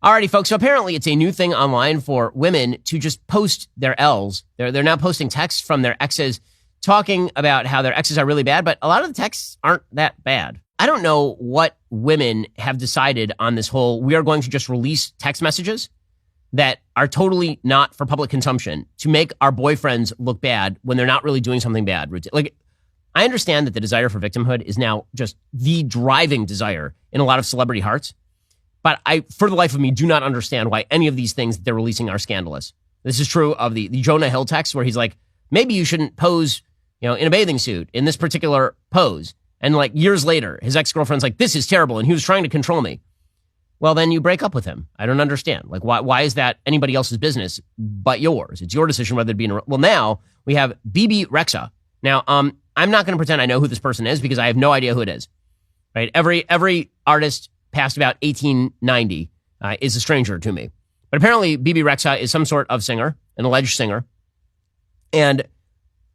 Alrighty, folks. So apparently it's a new thing online for women to just post their L's. They're now posting texts from their exes talking about how their exes are really bad, but a lot of the texts aren't that bad. I don't know what women have decided on this whole, we are going to just release text messages that are totally not for public consumption to make our boyfriends look bad when they're not really doing something bad. Like, I understand that the desire for victimhood is now just the driving desire in a lot of celebrity hearts. But I, for the life of me, do not understand why any of these things that they're releasing are scandalous. This is true of the Jonah Hill text where he's like, maybe you shouldn't pose, in a bathing suit in this particular pose. And like years later, his ex-girlfriend's like, this is terrible. And he was trying to control me. Well, then you break up with him. I don't understand. Like, why is that anybody else's business but yours? It's your decision whether to be in a... Well, now we have BB Rexa. Now, I'm not going to pretend I know who this person is because I have no idea who it is. Right? Every artist past about 1890 is a stranger to me. But apparently BB Rexa is some sort of singer, an alleged singer. And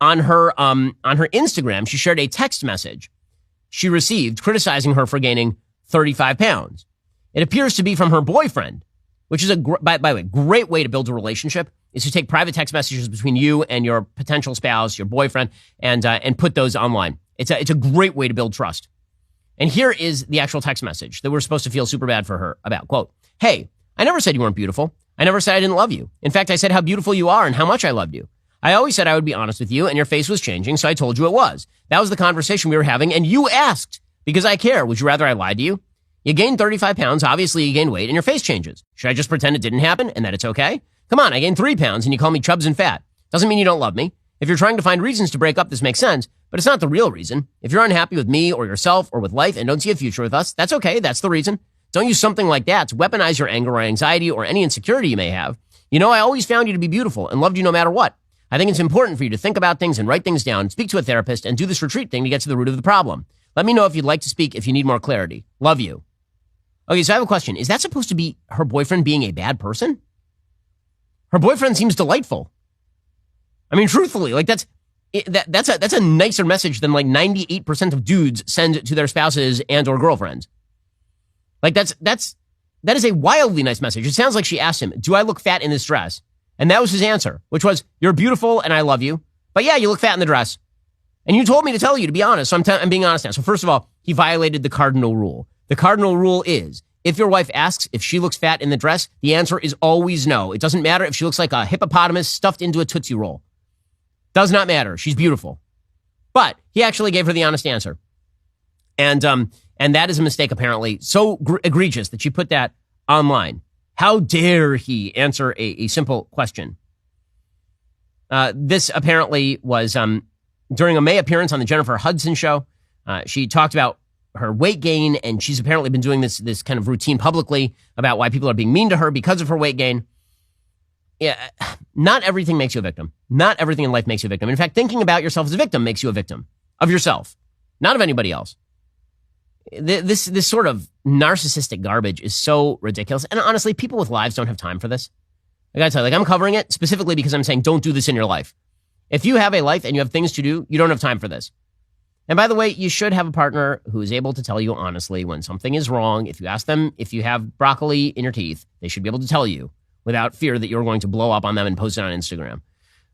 on her Instagram, she shared a text message she received criticizing her for gaining 35 pounds. It appears to be from her boyfriend, which is by the way, great way to build a relationship is to take private text messages between you and your potential spouse, your boyfriend, and put those online. It's a great way to build trust. And here is the actual text message that we're supposed to feel super bad for her about. Quote, "Hey, I never said you weren't beautiful. I never said I didn't love you. In fact, I said how beautiful you are and how much I loved you. I always said I would be honest with you, and your face was changing, so I told you it was. That was the conversation we were having, and you asked, because I care. Would you rather I lied to you? You gained 35 pounds, obviously you gained weight, and your face changes. Should I just pretend it didn't happen and that it's okay? Come on, I gained 3 pounds, and you call me chubs and fat. Doesn't mean you don't love me. If you're trying to find reasons to break up, this makes sense, but it's not the real reason. If you're unhappy with me or yourself or with life and don't see a future with us, that's okay, that's the reason. Don't use something like that to weaponize your anger or anxiety or any insecurity you may have. I always found you to be beautiful and loved you no matter what. I think it's important for you to think about things and write things down, speak to a therapist, and do this retreat thing to get to the root of the problem. Let me know if you'd like to speak if you need more clarity. Love you." Okay, so I have a question. Is that supposed to be her boyfriend being a bad person? Her boyfriend seems delightful. I mean, truthfully, like that's a nicer message than like 98% of dudes send to their spouses and or girlfriends. Like that is a wildly nice message. It sounds like she asked him, "Do I look fat in this dress?" And that was his answer, which was, "You're beautiful and I love you. But yeah, you look fat in the dress. And you told me to tell you to be honest, so I'm being honest now." So first of all, he violated the cardinal rule. The cardinal rule is, if your wife asks if she looks fat in the dress, the answer is always no. It doesn't matter if she looks like a hippopotamus stuffed into a Tootsie Roll. Does not matter. She's beautiful. But he actually gave her the honest answer. And that is a mistake, apparently, so egregious that she put that online. How dare he answer a simple question? This apparently was during a May appearance on the Jennifer Hudson show. She talked about her weight gain, and she's apparently been doing this kind of routine publicly about why people are being mean to her because of her weight gain. Yeah, not everything makes you a victim. Not everything in life makes you a victim. In fact, thinking about yourself as a victim makes you a victim of yourself, not of anybody else. This sort of narcissistic garbage is so ridiculous. And honestly, people with lives don't have time for this. I gotta tell you, I'm covering it specifically because I'm saying don't do this in your life. If you have a life and you have things to do, you don't have time for this. And by the way, you should have a partner who is able to tell you honestly when something is wrong. If you ask them if you have broccoli in your teeth, they should be able to tell you without fear that you're going to blow up on them and post it on Instagram.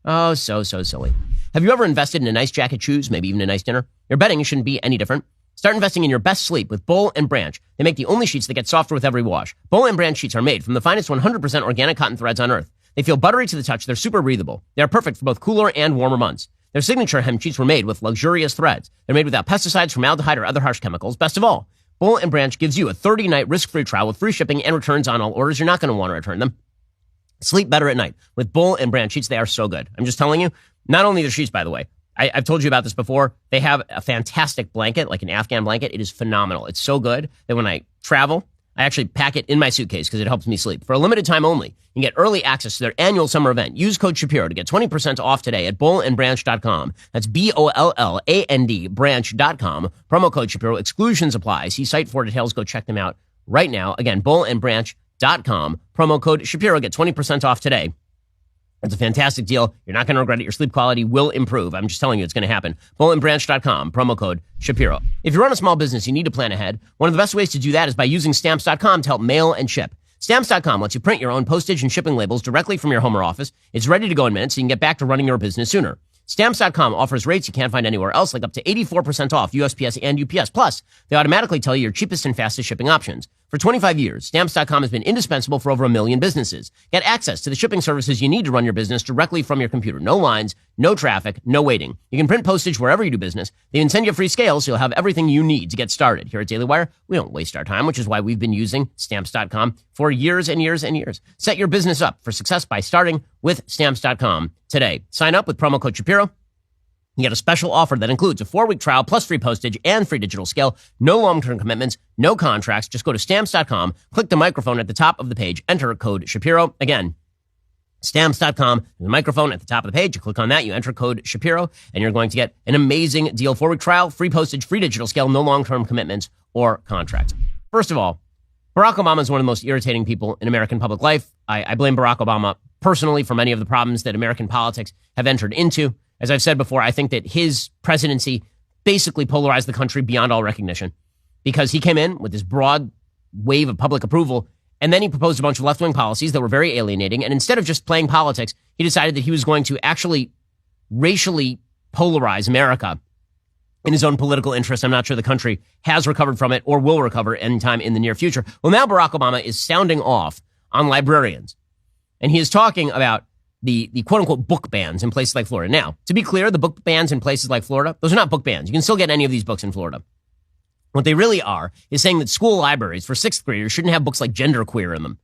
Oh, so silly. Have you ever invested in a nice jacket, shoes, maybe even a nice dinner? Your bedding shouldn't be any different. Start investing in your best sleep with Boll and Branch. They make the only sheets that get softer with every wash. Boll and Branch sheets are made from the finest 100% organic cotton threads on earth. They feel buttery to the touch. They're super breathable. They are perfect for both cooler and warmer months. Their signature hem sheets were made with luxurious threads. They're made without pesticides, formaldehyde, or other harsh chemicals. Best of all, Boll and Branch gives you a 30-night risk-free trial with free shipping and returns on all orders. You're not going to want to return them. Sleep better at night with Boll and Branch sheets. They are so good. I'm just telling you, not only the sheets, by the way, I've told you about this before. They have a fantastic blanket, like an Afghan blanket. It is phenomenal. It's so good that when I travel, I actually pack it in my suitcase because it helps me sleep. For a limited time only, you can get early access to their annual summer event. Use code Shapiro to get 20% off today at bollandbranch.com. That's BOLLAND branch.com. Promo code Shapiro. Exclusions apply. See site for details. Go check them out right now. Again, bollandbranch.com. Promo code Shapiro. Get 20% off today. It's a fantastic deal. You're not going to regret it. Your sleep quality will improve. I'm just telling you it's going to happen. Bollandbranch.com, promo code Shapiro. If you run a small business, you need to plan ahead. One of the best ways to do that is by using Stamps.com to help mail and ship. Stamps.com lets you print your own postage and shipping labels directly from your home or office. It's ready to go in minutes, so you can get back to running your business sooner. Stamps.com offers rates you can't find anywhere else, like up to 84% off USPS and UPS. Plus, they automatically tell you your cheapest and fastest shipping options. For 25 years, Stamps.com has been indispensable for over 1 million businesses. Get access to the shipping services you need to run your business directly from your computer. No lines, no traffic, no waiting. You can print postage wherever you do business. They even send you a free scale, so you'll have everything you need to get started. Here at Daily Wire, we don't waste our time, which is why we've been using Stamps.com for years and years and years. Set your business up for success by starting with Stamps.com today. Sign up with promo code Shapiro. You get a special offer that includes a 4-week trial plus free postage and free digital scale. No long-term commitments, no contracts. Just go to Stamps.com, click the microphone at the top of the page, enter code Shapiro. Again, Stamps.com, the microphone at the top of the page. You click on that, you enter code Shapiro, and you're going to get an amazing deal. 4-week trial, free postage, free digital scale, no long-term commitments or contracts. First of all, Barack Obama is one of the most irritating people in American public life. I blame Barack Obama personally for many of the problems that American politics have entered into. As I've said before, I think that his presidency basically polarized the country beyond all recognition because he came in with this broad wave of public approval, and then he proposed a bunch of left-wing policies that were very alienating. And instead of just playing politics, he decided that he was going to actually racially polarize America in his own political interest. I'm not sure the country has recovered from it or will recover anytime in the near future. Well, now Barack Obama is sounding off on librarians, and he is talking about the quote-unquote book bans in places like Florida. Now, to be clear, the book bans in places like Florida, those are not book bans. You can still get any of these books in Florida. What they really are is saying that school libraries for sixth graders shouldn't have books like genderqueer in them.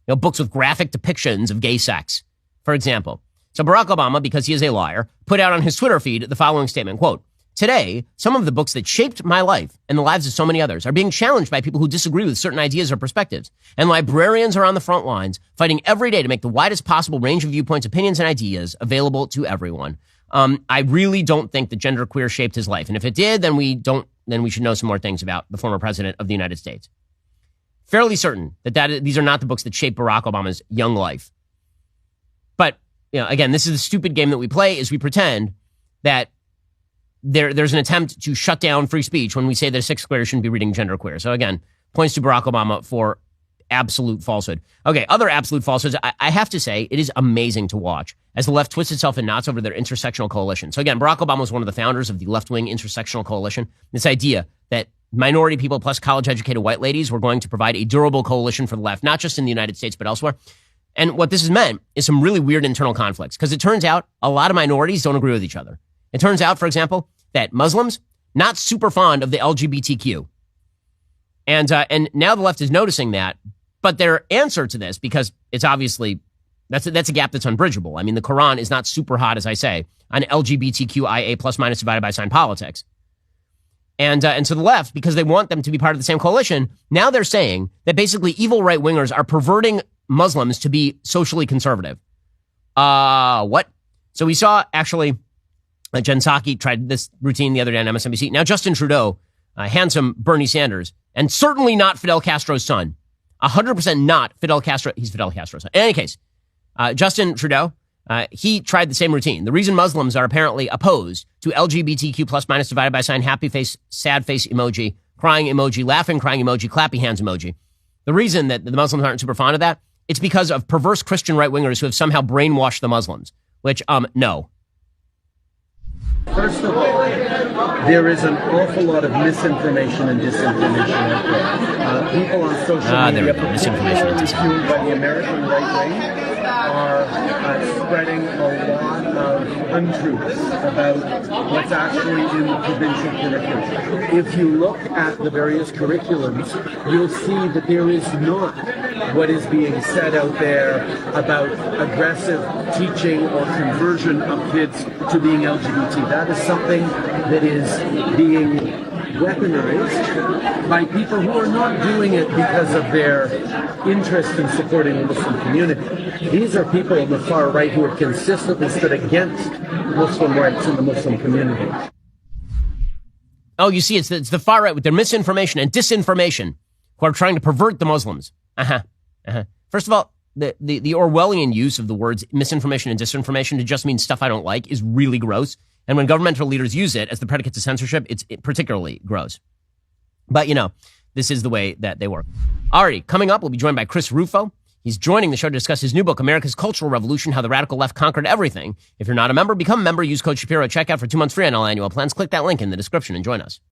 You know, books with graphic depictions of gay sex, for example. So Barack Obama, because he is a liar, put out on his Twitter feed the following statement, quote, "Today, some of the books that shaped my life and the lives of so many others are being challenged by people who disagree with certain ideas or perspectives. And librarians are on the front lines, fighting every day to make the widest possible range of viewpoints, opinions, and ideas available to everyone." I really don't think that genderqueer shaped his life. And if it did, then we should know some more things about the former president of the United States. Fairly certain that these are not the books that shaped Barack Obama's young life. But, you know, again, this is the stupid game that we play, is we pretend that there's an attempt to shut down free speech when we say that a sixth grader shouldn't be reading genderqueer. So again, points to Barack Obama for absolute falsehood. Okay, other absolute falsehoods. I have to say, it is amazing to watch as the left twists itself in knots over their intersectional coalition. So again, Barack Obama was one of the founders of the left-wing intersectional coalition. This idea that minority people plus college-educated white ladies were going to provide a durable coalition for the left, not just in the United States, but elsewhere. And what this has meant is some really weird internal conflicts, because it turns out a lot of minorities don't agree with each other. It turns out, for example, that Muslims, not super fond of the LGBTQ. And now the left is noticing that, but their answer to this, because it's obviously, that's a gap that's unbridgeable. I mean, the Quran is not super hot, as I say, on LGBTQIA plus minus divided by sign politics. And so the left, because they want them to be part of the same coalition, now they're saying that basically evil right-wingers are perverting Muslims to be socially conservative. What? So we saw, actually, Jen Psaki tried this routine the other day on MSNBC. Now Justin Trudeau, handsome Bernie Sanders, and certainly not Fidel Castro's son. 100% not Fidel Castro. He's Fidel Castro's son. In any case, Justin Trudeau, he tried the same routine. The reason Muslims are apparently opposed to LGBTQ plus minus divided by sign, happy face, sad face emoji, crying emoji, laughing, crying emoji, clappy hands emoji. The reason that the Muslims aren't super fond of that, it's because of perverse Christian right-wingers who have somehow brainwashed the Muslims, which, no. First of all, there is an awful lot of misinformation and disinformation out there. People on social media, particularly fueled by the American right wing, are spreading a lot of untruths about what's actually in the provincial curriculum. If you look at the various curriculums, you'll see that there is not what is being said out there about aggressive teaching or conversion of kids to being LGBT. That is something that is being weaponized by people who are not doing it because of their interest in supporting the Muslim community. These are people on the far right who have consistently stood against Muslim rights in the Muslim community. Oh, you see, it's the far right with their misinformation and disinformation who are trying to pervert the Muslims. First of all, the Orwellian use of the words misinformation and disinformation to just mean stuff I don't like is really gross. And when governmental leaders use it as the predicate to censorship, it's particularly gross. But, you know, this is the way that they work. Alrighty, coming up, we'll be joined by Chris Rufo. He's joining the show to discuss his new book, America's Cultural Revolution, How the Radical Left Conquered Everything. If you're not a member, become a member. Use code Shapiro at checkout for 2 months free on all annual plans. Click that link in the description and join us.